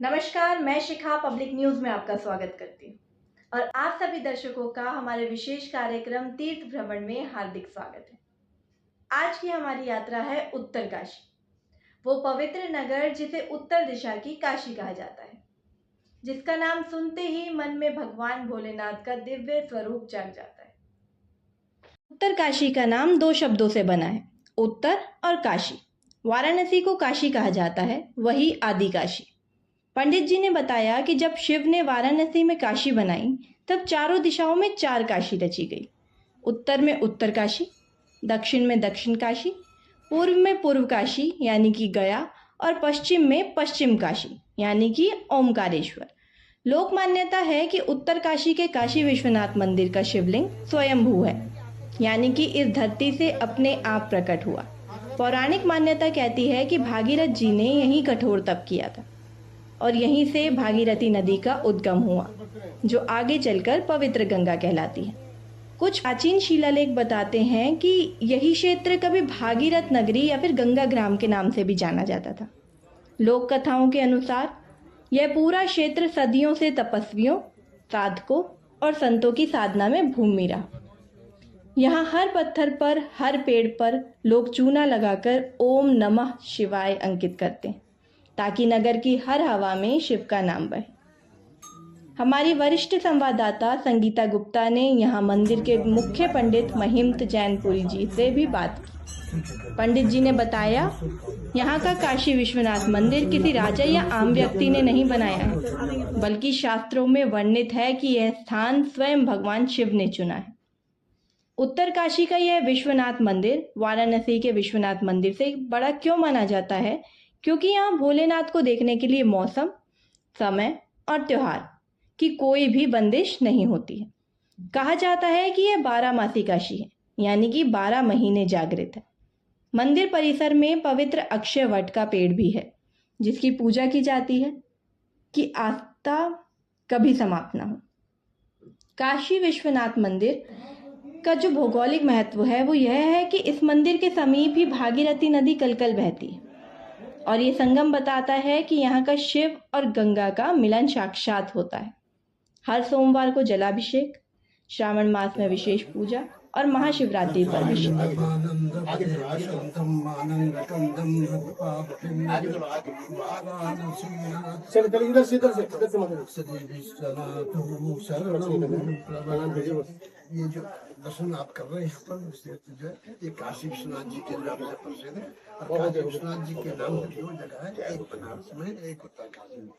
नमस्कार, मैं शिखा public news में आपका स्वागत करती हूँ और आप सभी दर्शकों का हमारे विशेष कार्यक्रम तीर्थ भ्रमण में हार्दिक स्वागत है। आज की हमारी यात्रा है उत्तर काशी, वो पवित्र नगर जिसे उत्तर दिशा की काशी कहा जाता है, जिसका नाम सुनते ही मन में भगवान भोलेनाथ का दिव्य स्वरूप जग जाता है। उत्तर काशी का नाम दो शब्दों से बना है, उत्तर और काशी। वाराणसी को काशी कहा जाता है, वही आदि काशी। पंडित जी ने बताया कि जब शिव ने वाराणसी में काशी बनाई तब चारों दिशाओं में चार काशी रची गई। उत्तर में उत्तर काशी, दक्षिण में दक्षिण काशी, पूर्व में पूर्व काशी यानी कि गया और पश्चिम में पश्चिम काशी यानी कि ओमकारेश्वर। लोक मान्यता है कि उत्तर काशी के काशी विश्वनाथ मंदिर का शिवलिंग स्वयंभू है, यानी कि इस धरती से अपने आप प्रकट हुआ। पौराणिक मान्यता कहती है कि भागीरथ जी ने यहीं कठोर तप किया था और यहीं से भागीरथी नदी का उद्गम हुआ, जो आगे चलकर पवित्र गंगा कहलाती है। कुछ प्राचीन शिलालेख बताते हैं कि यही क्षेत्र कभी भागीरथ नगरी या फिर गंगा ग्राम के नाम से भी जाना जाता था। लोक कथाओं के अनुसार यह पूरा क्षेत्र सदियों से तपस्वियों, साधकों और संतों की साधना में भूमि रहा। यहाँ हर पत्थर पर, हर पेड़ पर लोग चूना लगाकर ओम नमः शिवाय अंकित करते हैं, ताकि नगर की हर हवा में शिव का नाम बहे। हमारी वरिष्ठ संवाददाता संगीता गुप्ता ने यहाँ मंदिर के मुख्य पंडित महिमत जैनपुरी जी से भी बात की। पंडित जी ने बताया, यहाँ का काशी विश्वनाथ मंदिर किसी राजा या आम व्यक्ति ने नहीं बनाया है, बल्कि शास्त्रों में वर्णित है कि यह स्थान स्वयं भगवान शिव ने चुना है। उत्तर काशी का यह विश्वनाथ मंदिर वाराणसी के विश्वनाथ मंदिर से बड़ा क्यों माना जाता है? क्योंकि यहाँ भोलेनाथ को देखने के लिए मौसम, समय और त्योहार की कोई भी बंदिश नहीं होती है। कहा जाता है कि यह 12 मासी काशी है, यानी कि 12 महीने जागृत है। मंदिर परिसर में पवित्र अक्षय वट का पेड़ भी है, जिसकी पूजा की जाती है कि आस्था कभी समाप्त ना हो। काशी विश्वनाथ मंदिर का जो भौगोलिक महत्व है वो यह है कि इस मंदिर के समीप ही भागीरथी नदी कलकल बहती है और ये संगम बताता है कि यहाँ का शिव और गंगा का मिलन साक्षात होता है। हर सोमवार को जलाभिषेक, श्रावण मास में विशेष पूजा और महाशिवरात्रि पर विशेष ये जो दर्शन आप कर रहे हैं यहाँ पर जो है ये काशी विश्वनाथ जी के नाम से प्रसिद्ध है और काशी विश्वनाथ जी के नाम से दो जगह है, एक बनारस में एक उत्तर काशी में।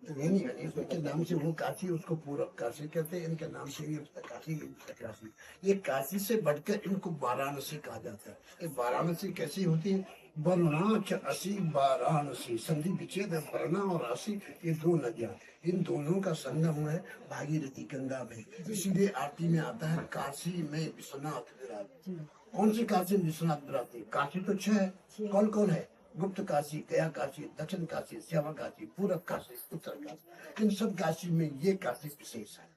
तो यानी इनके नाम से वो काशी, उसको पूरब काशी कहते हैं, इनके नाम से ये उत्तर काशी, उत्तर काशी। ये काशी से बढ़कर इनको वाराणसी कहा जाता है। ये वाराणसी कैसी होती है? वर्णाक्ष असी वाराणसी, संधि विच्छेद है वर्णा और असी, ये दो नदियां, इन दोनों का संगम है भागीरथी गंगा में। इसीलिए आरती में आता है काशी में विश्वनाथ विराज। कौन सी काशी में विश्वनाथ विराज? काशी तो 6 है। कौन कौन है? गुप्त काशी, गया काशी, दक्षिण काशी, श्यामा काशी, पूरब काशी, उत्तर काशी। इन सब काशी में ये काशी विशेष है।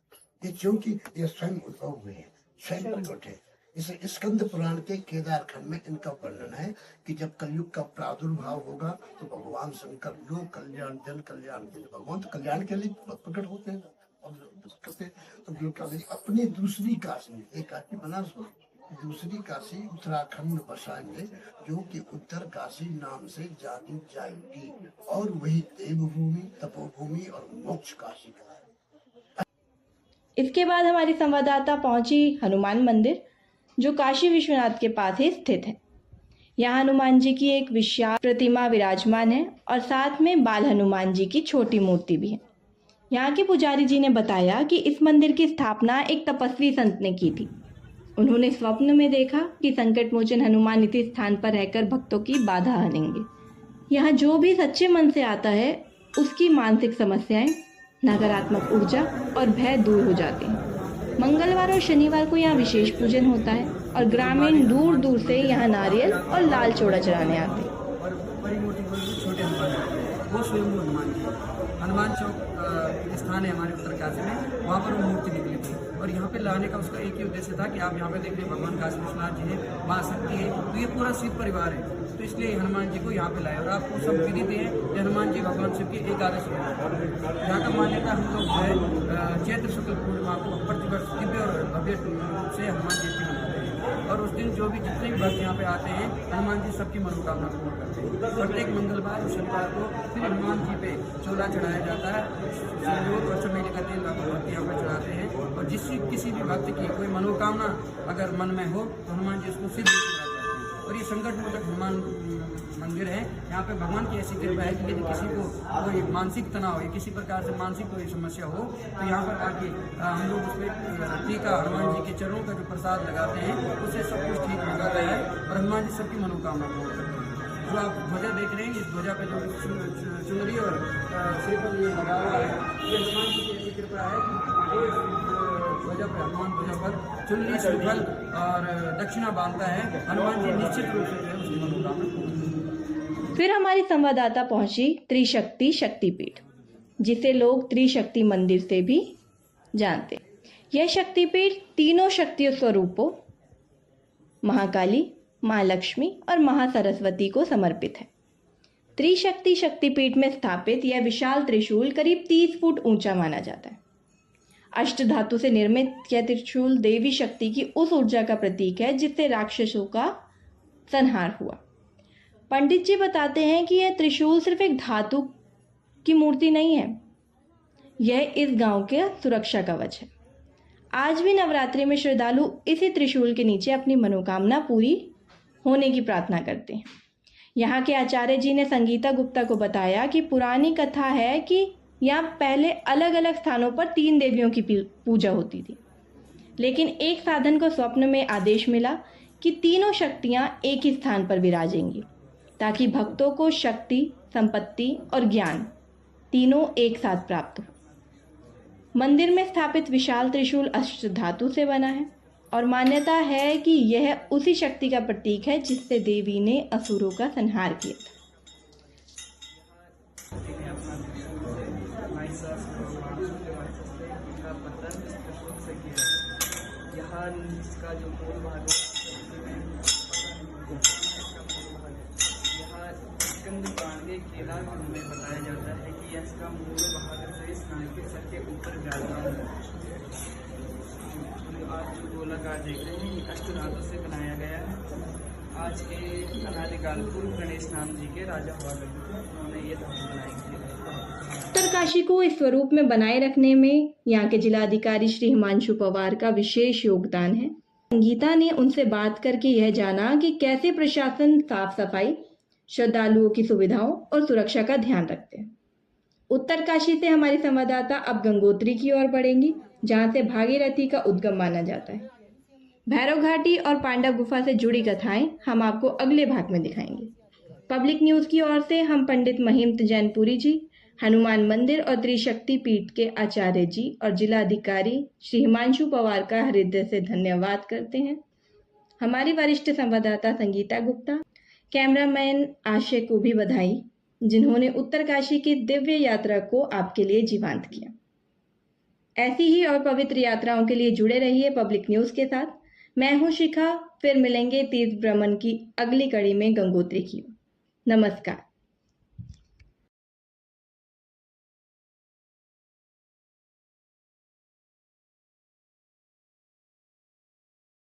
ये क्योंकि ये स्वयं उद्भव हुए हैं, स्वयं प्रकट है। इस स्कंद पुराण के केदार खंड में इनका वर्णन है कि जब कलयुग का प्रादुर्भाव होगा तो भगवान शंकर लोक कल्याण, जन कल्याण, भगवान तो कल्याण के लिए प्रकट होते हैं तो अपनी दूसरी काशी, एक काशी बनारस, दूसरी काशी उत्तराखंड में बसाएंगे, जो कि उत्तर काशी नाम से जानी जाएगी और वही देवभूमि, तपोभूमि और मोक्ष काशी का। इसके बाद हमारी संवाददाता पहुंची हनुमान मंदिर, जो काशी विश्वनाथ के पास ही स्थित है। यहाँ हनुमान जी की एक विशाल प्रतिमा विराजमान है और साथ में बाल हनुमान जी की छोटी मूर्ति भी है। यहाँ के पुजारी जी ने बताया कि इस मंदिर की स्थापना एक तपस्वी संत ने की थी। उन्होंने स्वप्न में देखा कि संकट मोचन हनुमान इसी स्थान पर रहकर भक्तों की बाधा हनेंगे। यहाँ जो भी सच्चे मन से आता है उसकी मानसिक समस्याएं, नकारात्मक ऊर्जा और भय दूर हो जाते हैं। मंगलवार और शनिवार को यहाँ विशेष पूजन होता है और ग्रामीण दूर दूर से यहाँ नारियल और लाल चौड़ा चढ़ाने आते हैं। हनुमान चौक स्थान है हमारे उत्तर काशी में, वहाँ पर वो मूर्ति निकली थी और यहाँ पे लाने का उसका एक ही उद्देश्य था कि आप यहाँ पे देखिए भगवान काशी विश्वनाथ जी है, माँ शक्ति है, तो ये पूरा शिव परिवार है। तो इसलिए हनुमान जी को यहाँ पे लाए। और आपको सब विदित है कि हनुमान जी भगवान शिव के 11 स्वरूप। यहाँ का मान्यता हम लोग जो है चैत्र शुक्ल पूर्णिमा को प्रतिवर्ष दिव्य और भव्य से हनुमान जयंती मनाते हैं। और उस दिन जो भी जितने भी भक्त यहाँ पे आते हैं, हनुमान जी सबकी मनोकामना पूर्ण करते हैं। प्रत्येक मंगलवार और शनिवार को फिर हनुमान जी पे चोला चढ़ाया जाता है। संयोग और चमेली का तेल भक्त यहाँ पर चढ़ाते हैं। और किसी भी भक्त की कोई मनोकामना अगर मन में हो तो हनुमान जी उसको सिद्ध करा जाते हैं। और ये संकट मोचक हनुमान मंदिर है। यहाँ पे भगवान की ऐसी कृपा है कि यदि किसी को कोई मानसिक तनाव या किसी प्रकार से मानसिक कोई समस्या हो तो यहाँ पर आके हम लोग उसमें टीका हनुमान जी के चरणों का जो प्रसाद लगाते हैं उससे सब कुछ ठीक हो जाता है और हनुमान जी सबकी मनोकामना पूर्ण करते हैं। जो आप ध्वजा देख रहे हैं, इस ध्वजा पे जो चुनरी और श्रीफल ये लगा हुआ है, ये हनुमान जी की ऐसी कृपा है कि ध्वजा पर हनुमान ध्वजा पर चुनरी श्रीफल और दक्षिणा बांधता है। हनुमान जी निश्चित रूप से जो है उसकी मनोकामना पूर्ण करते हैं। फिर हमारी संवाददाता पहुंची त्रिशक्ति शक्तिपीठ, जिसे लोग त्रिशक्ति मंदिर से भी जानते हैं। यह शक्तिपीठ तीनों शक्ति स्वरूपों महाकाली, महालक्ष्मी और महासरस्वती को समर्पित है। त्रिशक्ति शक्तिपीठ में स्थापित यह विशाल त्रिशूल करीब 30 फुट ऊंचा माना जाता है। अष्ट धातु से निर्मित यह त्रिशूल देवी शक्ति की उस ऊर्जा का प्रतीक है जिससे राक्षसों का संहार हुआ। पंडित जी बताते हैं कि यह त्रिशूल सिर्फ एक धातु की मूर्ति नहीं है, यह इस गांव के सुरक्षा कवच है। आज भी नवरात्रि में श्रद्धालु इसी त्रिशूल के नीचे अपनी मनोकामना पूरी होने की प्रार्थना करते हैं। यहाँ के आचार्य जी ने संगीता गुप्ता को बताया कि पुरानी कथा है कि यहाँ पहले अलग अलग स्थानों पर 3 देवियों की पूजा होती थी, लेकिन एक साधन को स्वप्न में आदेश मिला कि तीनों शक्तियाँ एक ही स्थान पर विराजेंगी ताकि भक्तों को शक्ति, संपत्ति और ज्ञान तीनों एक साथ प्राप्त हो। मंदिर में स्थापित विशाल त्रिशूल अष्ट धातु से बना है और मान्यता है कि यह उसी शक्ति का प्रतीक है जिससे देवी ने असुरों का संहार किया था। यहाँ इसका जो मूल भाग यहाँ स्कंद पांडे किला में बताया जाता है कि इसका मूल भाग से स्नान के सर के ऊपर विराजमान है। आज जो गोलाकार देख रहे हैं ये अष्ट धातु से बनाया गया है। आज के अनादिकाल पूर्व गणेश नाम जी के राजा हुआ करते थे, उन्होंने ये धातु बनाई थी। उत्तरकाशी को इस स्वरूप में बनाए रखने में यहाँ के जिलाधिकारी श्री हिमांशु पवार का विशेष योगदान है। संगीता ने उनसे बात करके यह जाना कि कैसे प्रशासन साफ सफाई, श्रद्धालुओं की सुविधाओं और सुरक्षा का ध्यान रखते हैं। उत्तरकाशी से हमारी संवाददाता अब गंगोत्री की ओर बढ़ेंगी, जहां से भागीरथी का उद्गम माना जाता है। भैरव घाटी और पांडव गुफा से जुड़ी कथाएं हम आपको अगले भाग में दिखाएंगे। पब्लिक न्यूज की ओर से हम पंडित महिमत जैनपुरी जी, हनुमान मंदिर और त्रिशक्ति पीठ के आचार्य जी और जिलाधिकारी श्री हिमांशु पवार का हृदय से धन्यवाद करते हैं। हमारी वरिष्ठ संवाददाता संगीता गुप्ता, कैमरामैन आशय को भी बधाई, जिन्होंने उत्तरकाशी की दिव्य यात्रा को आपके लिए जीवंत किया। ऐसी ही और पवित्र यात्राओं के लिए जुड़े रहिए पब्लिक न्यूज के साथ। मैं हूं शिखा, फिर मिलेंगे तीर्थ भ्रमण की अगली कड़ी में गंगोत्री की। नमस्कार।